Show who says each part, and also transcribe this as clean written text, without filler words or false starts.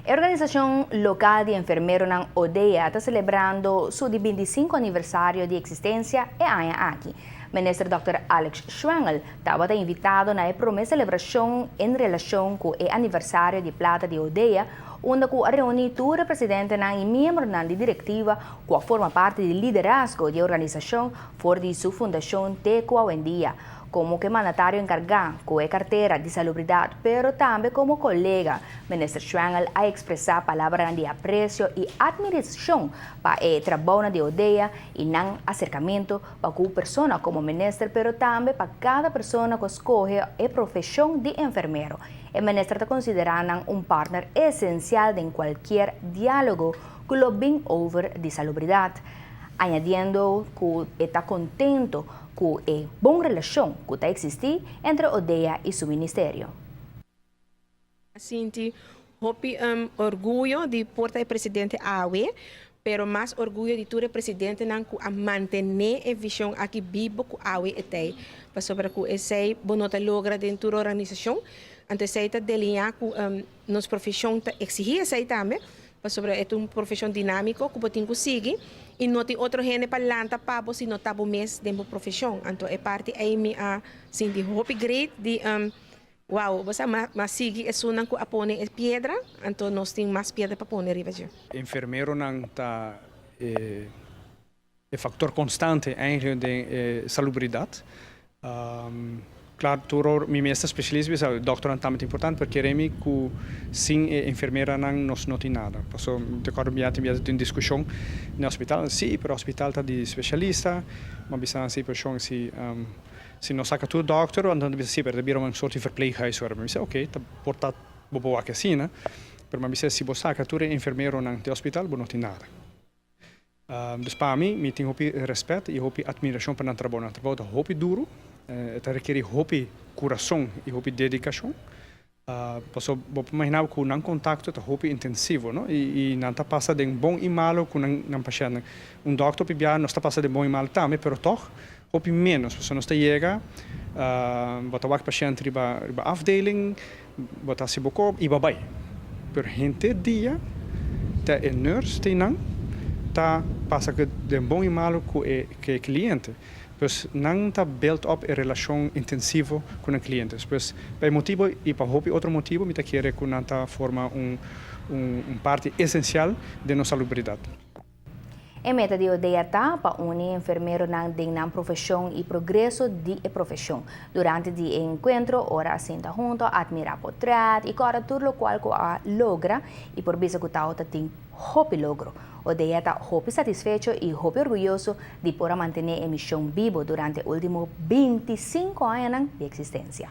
Speaker 1: A organização local de enfermeiros ng ODEA está celebrando seu 25 aniversário de existência e aia aqui. Ministro Dr. Alex Schwengel estava invitado na primeira celebração em relação com o aniversário de plata de ODEA, onde a reuniu o presidente e membro da diretiva que forma parte do liderazgo da organização for de sua fundação Teco em dia, como que mandatário encargado com a carteira de salubridade, pero também como colega. Ministro Schwengel a expressar palavras de apreço e admiração para o trabalho de ODEA e não acercamento para a pessoa como ministro, pero também para cada pessoa que escolhe a profissão de enfermeiro. O ministro está considerando partner essencial em qualquer diálogo que lo bem over de salubridade, añadiendo que está contento com a boa relação que está existir entre ODEA e seu ministério.
Speaker 2: Sinto orgulho de portar o presidente AWE, pero mais orgulho de ter o presidente a manter a visão aqui viva que a AWE tem, para sobre que esse bonota logra dentro da organização, antes de delinhar com nossa profissão exigir esse também, para sobre é uma profissão dinâmica que pode conseguir e não tem outro gente para lançar para você não tá bom mês dentro da profissão. Então é parte aí me sim de hope great de wow, você mas sigue é sunan que apone é pedra, então nós tem mais pedra para pôr riba já.
Speaker 3: Enfermeiro não tá é fator constante eigenlijk de salubridade. Claro, todo mi mestre especialista é o doutor também importante porque remi que sem enfermeira não tem nada. Passo de acordo com uma discussão no hospital, sim, para o hospital tá de especialista, mas bisa se pessoa se não saca tudo doutor, então bisa se per uma sorte de verpleeghuis worden. Mas ok, tá porta bobo aqui assim, né? Mas bisa se você saca tudo enfermeiro no hospital, não tem nada. Dus para mim, tenho respeito e admiração para o trabalho. O trabalho é duro. Requer hopi coração e hopi dedicação. Posso imaginar que um contato é hopi intensivo, não? E não está passando de bom e malo com um paciente. Doctor pibia não está passando de bom e malo também, mas toch hopi menos. Porque não está chega, bota o paciente riba afdeling, bota se bocop e babai. Per gente dia, tá nurse tem não, tá passa de bom e malo com o cliente. Pues não está built up a relação intensiva com os clientes. Pues por motivo e para outro motivo, me quer que não forma parte essencial de nossa salubridade.
Speaker 1: A meta de ODEA está para unir enfermeiros na profissão e progresso de profissão. Durante o encontro, ora senta junto, admira portrait e cara tudo o qual logra e por visa que está tem hopi logro. ODEA está hopi satisfecho e hopi orgulhoso de poder manter a missão viva durante os últimos 25 anos de existência.